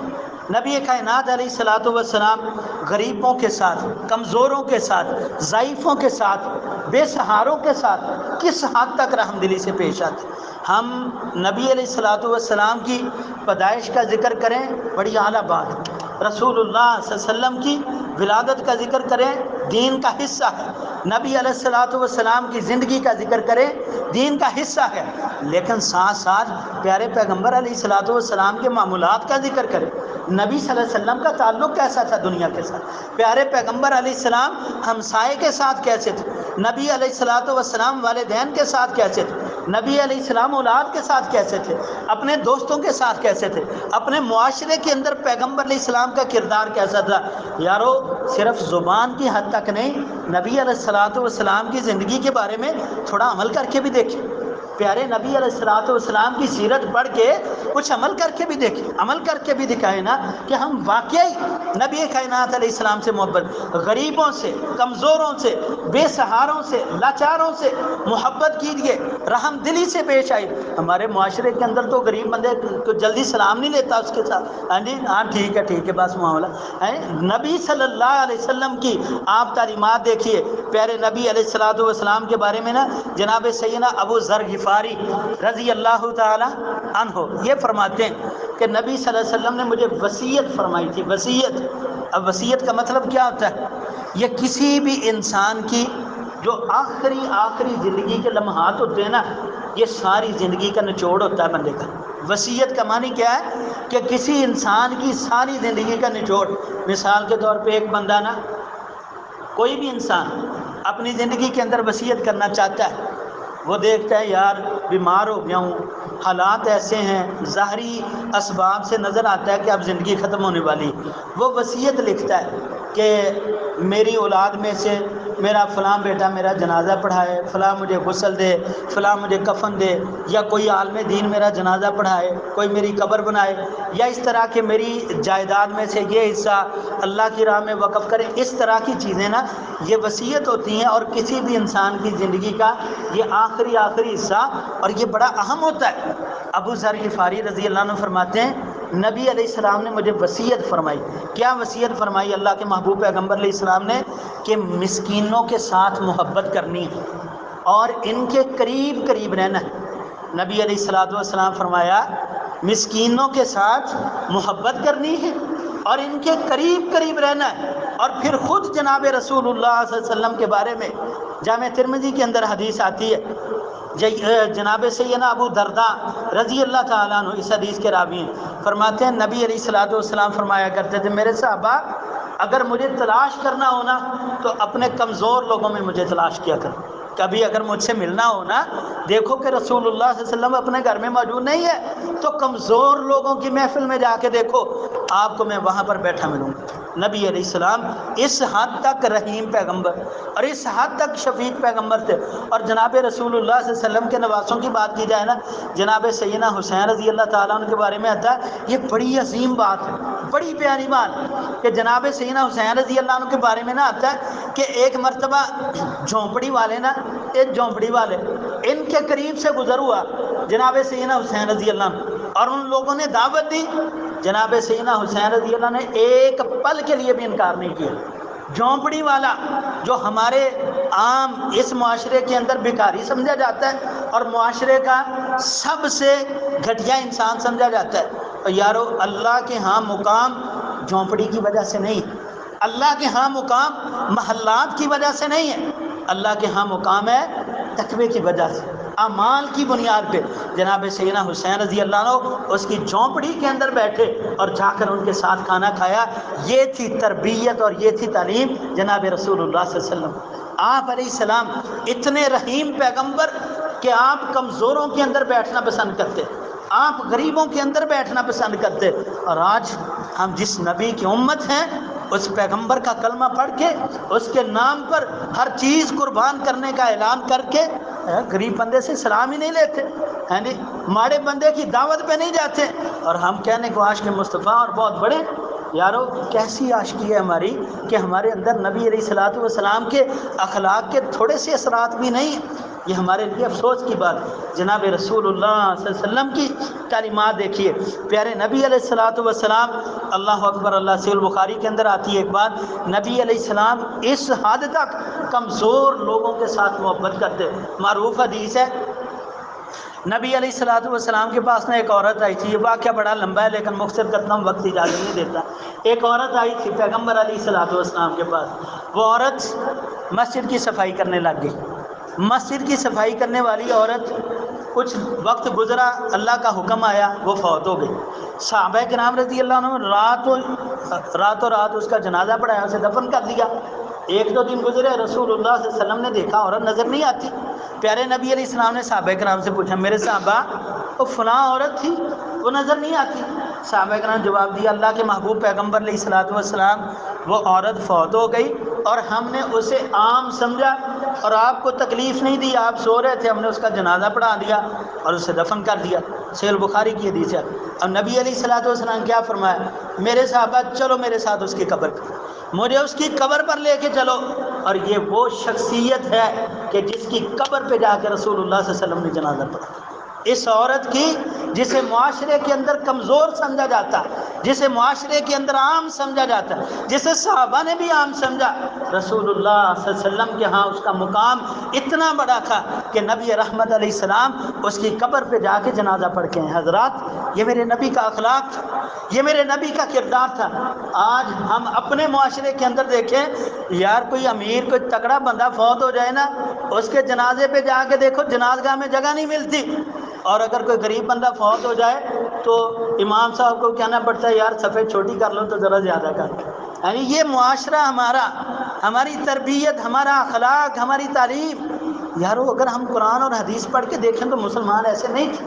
نبی کائنات علیہ الصلوۃ والسلام غریبوں کے ساتھ، کمزوروں کے ساتھ، ضعیفوں کے ساتھ، بے سہاروں کے ساتھ کس حد تک رحم دلی سے پیش آتے۔ ہم نبی علیہ الصلوۃ والسلام کی پیدائش کا ذکر کریں، بڑی اعلیٰ بات۔ رسول اللہ صلی اللہ علیہ وسلم کی ولادت کا ذکر کریں، دین کا حصہ ہے۔ نبی علیہ الصلوۃ والسلام کی زندگی کا ذکر کریں، دین کا حصہ ہے۔ لیکن ساتھ ساتھ پیارے پیغمبر علیہ الصلوۃ والسلام کے معمولات کا ذکر کریں۔ نبی صلی اللہ علیہ وسلم کا تعلق کیسا تھا دنیا کے ساتھ؟ پیارے پیغمبر علیہ السلام ہمسائے کے ساتھ کیسے تھے؟ نبی علیہ الصلوۃ والسلام والدین کے ساتھ کیسے تھے؟ نبی علیہ السلام اولاد کے ساتھ کیسے تھے؟ اپنے دوستوں کے ساتھ کیسے تھے؟ اپنے معاشرے کے اندر پیغمبر علیہ السلام کا کردار کیسا تھا؟ یارو صرف زبان کی حد تک نہیں، نبی علیہ الصلوۃ والسلام کی زندگی کے بارے میں تھوڑا عمل کر کے بھی دیکھیں۔ پیارے نبی علیہ الصلوۃ والسلام کی سیرت پڑھ کے کچھ عمل کر کے بھی دیکھیں، عمل کر کے بھی دکھائیں نا کہ ہم واقعی نبی کائنات علیہ السلام سے محبت، غریبوں سے، کمزوروں سے، بے سہاروں سے، لاچاروں سے محبت کیجیے، رحم دلی سے پیش آئی۔ ہمارے معاشرے کے اندر تو غریب بندے کو جلدی سلام نہیں لیتا اس کے ساتھ، ہاں جی ہاں ٹھیک ہے بس معاملہ ہے۔ نبی صلی اللہ علیہ وسلم کی آپ تعلیمات دیکھیے، پیارے نبی علیہ الصلوۃ والسلام کے بارے میں نا جناب سیدنا ابو ذر غفاری رضی اللہ تعالی عنہ یہ فرماتے ہیں کہ نبی صلی اللہ علیہ وسلم نے مجھے وصیت فرمائی تھی۔ وصیت، اب وصیت کا مطلب کیا ہوتا ہے؟ یہ کسی بھی انسان کی جو آخری زندگی کے لمحات ہوتے ہیں نا، یہ ساری زندگی کا نچوڑ ہوتا ہے بندے کا۔ وصیت کا معنی کیا ہے کہ کسی انسان کی ساری زندگی کا نچوڑ۔ مثال کے طور پہ ایک بندہ نا، کوئی بھی انسان اپنی زندگی کے اندر وصیت کرنا چاہتا ہے، وہ دیکھتا ہے یار بیمار ہو گیا ہوں، حالات ایسے ہیں، ظاہری اسباب سے نظر آتا ہے کہ اب زندگی ختم ہونے والی، وہ وصیت لکھتا ہے کہ میری اولاد میں سے میرا فلاں بیٹا میرا جنازہ پڑھائے، فلاں مجھے غسل دے، فلاں مجھے کفن دے، یا کوئی عالم دین میرا جنازہ پڑھائے، کوئی میری قبر بنائے، یا اس طرح کہ میری جائیداد میں سے یہ حصہ اللہ کی راہ میں وقف کرے۔ اس طرح کی چیزیں نا یہ وصیت ہوتی ہیں، اور کسی بھی انسان کی زندگی کا یہ آخری حصہ، اور یہ بڑا اہم ہوتا ہے۔ ابو ذر غفاری رضی اللہ عنہ فرماتے ہیں نبی علیہ السلام نے مجھے وصیت فرمائی۔ کیا وصیت فرمائی اللہ کے محبوب پیغمبر علیہ السلام نے؟ کہ مسکینوں کے ساتھ محبت کرنی ہے اور ان کے قریب رہنا ہے۔ نبی علیہ الصلوۃ والسلام فرمایا مسکینوں کے ساتھ محبت کرنی ہے اور ان کے قریب رہنا ہے۔ اور پھر خود جناب رسول اللہ صلی اللہ علیہ وسلم کے بارے میں جامع ترمذی کے اندر حدیث آتی ہے، جناب سیدنا ابو درداء رضی اللہ تعالیٰ عنہ اس حدیث کے راوی ہیں، فرماتے ہیں نبی علیہ الصلوۃ والسلام فرمایا کرتے تھے میرے صحابہ اگر مجھے تلاش کرنا ہونا تو اپنے کمزور لوگوں میں مجھے تلاش کیا کرو۔ کبھی اگر مجھ سے ملنا ہو نا، دیکھو کہ رسول اللہ صلی اللہ علیہ وسلم اپنے گھر میں موجود نہیں ہے تو کمزور لوگوں کی محفل میں جا کے دیکھو، آپ کو میں وہاں پر بیٹھا ملوں گا۔ نبی علیہ السلام اس حد تک رحیم پیغمبر اور اس حد تک شفیق پیغمبر تھے۔ اور جناب رسول اللہ صلی اللہ علیہ وسلم کے نواسوں کی بات کی جائے نا، جناب سیدنا حسین رضی اللہ تعالیٰ عنہ کے بارے میں آتا ہے، یہ بڑی عظیم بات ہے، بڑی پیاری بات کہ جناب سیدنا حسین رضی اللہ عنہ کے بارے میں نا آتا ہے کہ ایک مرتبہ جھونپڑی والے نا، ایک جھونپڑی والے ان کے قریب سے گزر ہوا جناب سیدنا حسین رضی اللہ عنہ، اور ان لوگوں نے دعوت دی، جناب سیدنا حسین رضی اللہ عنہ نے ایک پل کے لیے بھی انکار نہیں کیا۔ جھونپڑی والا جو ہمارے عام اس معاشرے کے اندر بھکاری سمجھا جاتا ہے اور معاشرے کا سب سے گھٹیا انسان سمجھا جاتا ہے، اور یارو اللہ کے ہاں مقام جھونپڑی کی وجہ سے نہیں، اللہ کے ہاں مقام محلات کی وجہ سے نہیں ہے، اللہ کے ہاں مقام ہے تقوی کی وجہ سے، اعمال کی بنیاد پہ۔ جناب سیدنا حسین رضی اللہ عنہ اس کی جھونپڑی کے اندر بیٹھے اور جا کر ان کے ساتھ کھانا کھایا۔ یہ تھی تربیت اور یہ تھی تعلیم جناب رسول اللہ صلی اللہ علیہ وسلم۔ آپ علیہ السلام اتنے رحیم پیغمبر کہ آپ کمزوروں کے اندر بیٹھنا پسند کرتے، آپ غریبوں کے اندر بیٹھنا پسند کرتے، اور آج ہم جس نبی کی امت ہیں اس پیغمبر کا کلمہ پڑھ کے اس کے نام پر ہر چیز قربان کرنے کا اعلان کر کے غریب بندے سے سلام ہی نہیں لیتے ہیں جی، ماڑے بندے کی دعوت پہ نہیں جاتے، اور ہم کہنے کو عاشق مصطفیٰ اور بہت بڑے۔ یارو کیسی عاشقی ہے ہماری کہ ہمارے اندر نبی علیہ الصلوۃ والسلام کے اخلاق کے تھوڑے سے اثرات بھی نہیں ہیں۔ یہ ہمارے لیے افسوس کی بات ہے۔ جناب رسول اللہ صلی اللہ علیہ وسلم کی تعلیمات دیکھیے، پیارے نبی علیہ الصلوۃ والسلام، اللہ اکبر، اللہ صحیح البخاری کے اندر آتی ہے ایک بات، نبی علیہ السلام اس حد تک کمزور لوگوں کے ساتھ محبت کرتے، معروف حدیث ہے، نبی علیہ الصلوۃ والسلام کے پاس ایک عورت آئی تھی، یہ واقعہ بڑا لمبا ہے لیکن مختصر کرتا ہوں، وقت اجازت نہیں دیتا۔ ایک عورت آئی تھی پیغمبر علیہ الصلوۃ والسلام کے پاس، وہ عورت مسجد کی صفائی کرنے لگ گئی۔ مسجد کی صفائی کرنے والی عورت، کچھ وقت گزرا، اللہ کا حکم آیا، وہ فوت ہو گئی۔ صحابہ کرام رضی اللہ عنہ راتوں رات اس کا جنازہ پڑھایا، اسے دفن کر دیا۔ ایک دو دن گزرے، رسول اللہ صلی اللہ علیہ وسلم نے دیکھا عورت نظر نہیں آتی۔ پیارے نبی علیہ السلام نے صحابہ کرام سے پوچھا، میرے صحابہ، وہ فلاں عورت تھی، وہ نظر نہیں آتی۔ صحابہ کرام نے جواب دیا، اللہ کے محبوب پیغمبر علیہ الصلوۃ والسلام، وہ عورت فوت ہو گئی اور ہم نے اسے عام سمجھا اور آپ کو تکلیف نہیں دی، آپ سو رہے تھے، ہم نے اس کا جنازہ پڑھا دیا اور اسے دفن کر دیا۔ صحیح البخاری کی حدیث ہے۔ اور نبی علیہ الصلوۃ والسلام کیا فرمایا، میرے صحابہ چلو میرے ساتھ اس کی قبر پر، مجھے اس کی قبر پر لے کے چلو۔ اور یہ وہ شخصیت ہے کہ جس کی قبر پہ جا کے رسول اللہ صلی اللہ علیہ وسلم نے جنازہ پڑھا۔ اس عورت کی جسے معاشرے کے اندر کمزور سمجھا جاتا، جسے معاشرے کے اندر عام سمجھا جاتا، جسے صحابہ نے بھی عام سمجھا، رسول اللہ صلی اللہ علیہ وسلم کے ہاں اس کا مقام اتنا بڑا تھا کہ نبی رحمت علیہ السلام اس کی قبر پہ جا کے جنازہ پڑھ کے ہیں۔ حضرات، یہ میرے نبی کا اخلاق تھا، یہ میرے نبی کا کردار تھا۔ آج ہم اپنے معاشرے کے اندر دیکھیں، یار کوئی امیر، کوئی تکڑا بندہ فوت ہو جائے نا، اس کے جنازے پہ جا کے دیکھو جنازگاہ میں جگہ نہیں ملتی، اور اگر کوئی غریب بندہ فوت ہو جائے تو امام صاحب کو کہنا پڑتا ہے، یار صفحہ چھوٹی کر لو تو ذرا زیادہ کر لو۔ یعنی یہ معاشرہ ہمارا، ہماری تربیت، ہمارا اخلاق، ہماری تعلیم، یارو اگر ہم قرآن اور حدیث پڑھ کے دیکھیں تو مسلمان ایسے نہیں تھے۔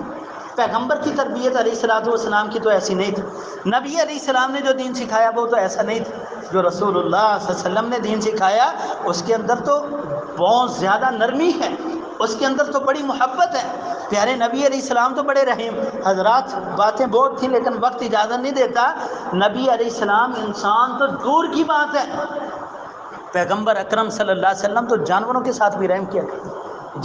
پیغمبر کی تربیت علیہ الصلوۃ والسلام کی تو ایسی نہیں تھی۔ نبی علیہ السلام نے جو دین سکھایا وہ تو ایسا نہیں تھا۔ جو رسول اللہ صلی اللہ علیہ وسلم نے دین سکھایا اس کے اندر تو بہت زیادہ نرمی ہے، اس کے اندر تو بڑی محبت ہے۔ پیارے نبی علیہ السلام تو بڑے رحیم۔ حضرات، باتیں بہت تھیں لیکن وقت اجازت نہیں دیتا۔ نبی علیہ السلام انسان تو دور کی بات ہے، پیغمبر اکرم صلی اللہ علیہ وسلم تو جانوروں کے ساتھ بھی رحم کیا کرتے،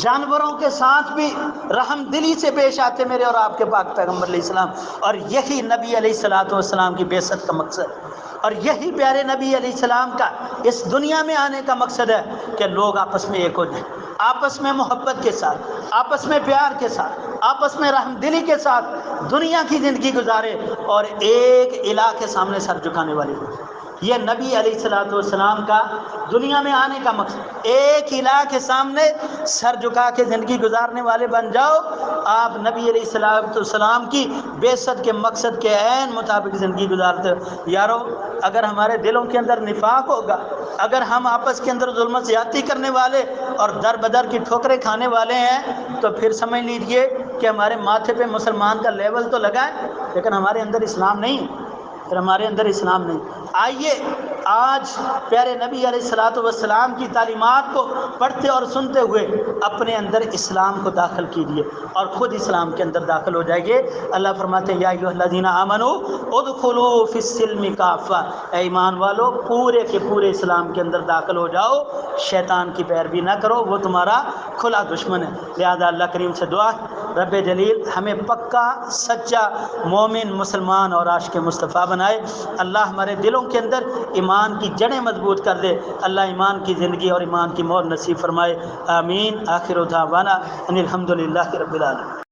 جانوروں کے ساتھ بھی رحم دلی سے پیش آتے میرے اور آپ کے پاک پیغمبر علیہ السلام۔ اور یہی نبی علیہ الصلوۃ والسلام کی بعثت کا مقصد ہے، اور یہی پیارے نبی علیہ السلام کا اس دنیا میں آنے کا مقصد ہے کہ لوگ آپس میں ایک ہو جائیں، آپس میں محبت کے ساتھ، آپس میں پیار کے ساتھ، آپس میں رحم دلی کے ساتھ دنیا کی زندگی گزارے اور ایک الہ کے سامنے سر جھکانے والی ہو۔ یہ نبی علیہ الصلوۃ والسلام کا دنیا میں آنے کا مقصد، ایک الہ کے سامنے سر جھکا کے زندگی گزارنے والے بن جاؤ۔ آپ نبی علیہ الصلوۃ والسلام کی بعثت کے مقصد کے عین مطابق زندگی گزارتے ہو۔ یارو، اگر ہمارے دلوں کے اندر نفاق ہوگا، اگر ہم آپس کے اندر ظلم و زیادتی کرنے والے اور در بدر کی ٹھوکریں کھانے والے ہیں، تو پھر سمجھ لیجئے کہ ہمارے ماتھے پہ مسلمان کا لیبل تو لگا ہے لیکن ہمارے اندر اسلام نہیں، پھر ہمارے اندر اسلام نہیں۔ آئیے آج پیارے نبی علیہ الصلوۃ والسلام کی تعلیمات کو پڑھتے اور سنتے ہوئے اپنے اندر اسلام کو داخل کیجیے اور خود اسلام کے اندر داخل ہو جائیے۔ اللہ فرماتے ہیں، یا ایھا الذین آمنوا ادخلوا فی السلم کافہ، اے ایمان والو پورے کے پورے اسلام کے اندر داخل ہو جاؤ، شیطان کی پیروی نہ کرو، وہ تمہارا کھلا دشمن ہے۔ لہذا اللہ کریم سے دعا، رب جلیل ہمیں پکا سچا مومن، مسلمان اور عاشق مصطفیٰ بنائے۔ اللہ ہمارے دلوں کے اندر ایمان کی جڑیں مضبوط کر دے، اللہ ایمان کی زندگی اور ایمان کی موت نصیب فرمائے، آمین۔ آخر دعوانا ان الحمد للہ رب العالمین۔